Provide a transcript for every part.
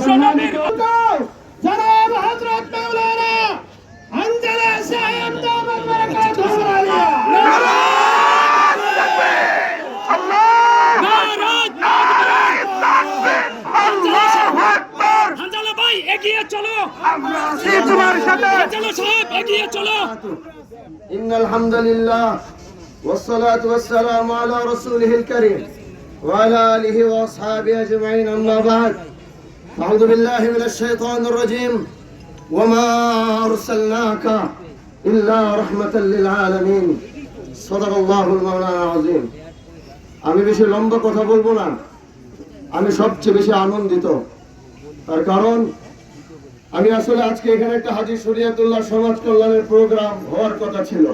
বিশ্বনবীর জনাব হযরত মাওলানা আনজালা সাহেব দামাত বারাকাতুহু আলিয়া এগিয়ে চলো, আমরা আছি তোমার সাথে। চলো সাহেব এগিয়ে চলো। ইন্নাল হামদুলিল্লাহ ওয়াস সালাতু ওয়াস সালামু আলা রাসূলিহিল কারীম ওয়া আলা আলিহি ওয়া আসহাবিহি আজমাইন, আম্মা বা'দ। আউযু বিল্লাহি মিনাশ শাইতানির রাজীম। ওয়া মা আরসালনাকা ইল্লা রাহমাতাল লিল আলামিন। সাদাকাল্লাহুল মাওলানা আযীম। আমি বেশি লম্বা কথা বলবো না। আমি সবচেয়ে বেশি আনন্দিত, তার কারণ আমি আসলে আজকে এখানে একটা হাজী শরীয়তুল্লাহ সমাজ কল্যাণের প্রোগ্রাম হওয়ার কথা ছিল,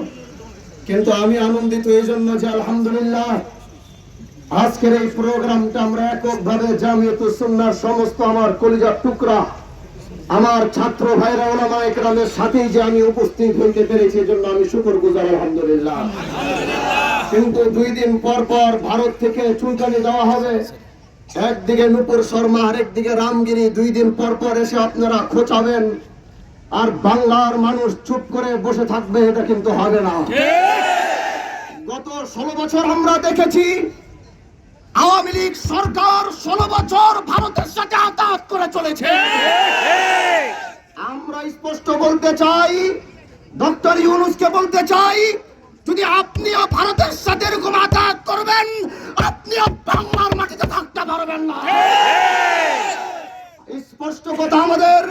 কিন্তু আমি আনন্দিত এই জন্য যে আলহামদুলিল্লাহ আজকের এই প্রোগ্রামটা আমরা এককভাবে জামিয়াতুস সুন্নাহর সমস্ত আমার কলিজার টুকরা আমার ছাত্র ভাইরা উলামায়ে কেরামের সাথেই যে আমি উপস্থিত হইতে পেরেছি, এজন্য আমি শুকরগুজার আলহামদুলিল্লাহ। কিন্তু 2 দিন পর পর ভারত থেকে চুলকানি দেওয়া হবে, একদিকে নূপুর শর্মা আর একদিকে রামগিরি, 2 দিন পর পর এসে আপনারা খোঁচাবেন আর বাংলার মানুষ চুপ করে বসে থাকবে, এটা কিন্তু হবে না। গত 16 বছর আমরা দেখেছি আওয়ামী লীগ সরকার 16 বছর ভারতের সাথে আঘাত করে চলেছে। আমরা স্পষ্ট বলতে চাই, ডক্টর ইউনূসকে বলতে চাই, যদি আপনিও ভারতের সাথে এরকম আঘাত করবেন, আপনিও বাংলার মাটিতে থাকতে পারবেন না। স্পষ্ট কথা আমাদের।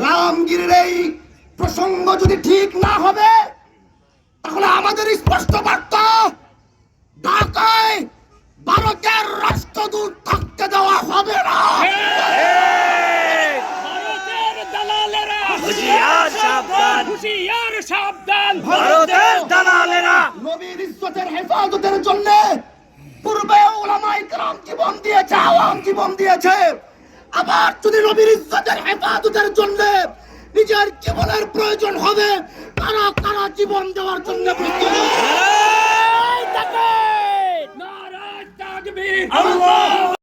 রামগিরির এই প্রসঙ্গ যদি ঠিক না হবে, তাহলে আমাদের স্পষ্ট বার্তা, ঢাকায় ভারতের রাষ্ট্রদূত থাকতে দেওয়া হবে না। ভারতের দালালেরা হুঁশিয়ার সাবধান, হুঁশিয়ার সাবধান। ভারতের দালালেরা নবীর ইজ্জতের হেফাজতের জন্য পূর্বে উলামায়ে কেরাম জীবন দিয়েছে, আওয়াম জীবন দিয়েছে। আবার যদি নবীর ইজ্জতের হেফাজতের জন্য নিজের জীবনের প্রয়োজন হবে, কারা কারা জীবন দেওয়ার জন্য প্রস্তুত? নারায়ে তাকবীর, আল্লাহু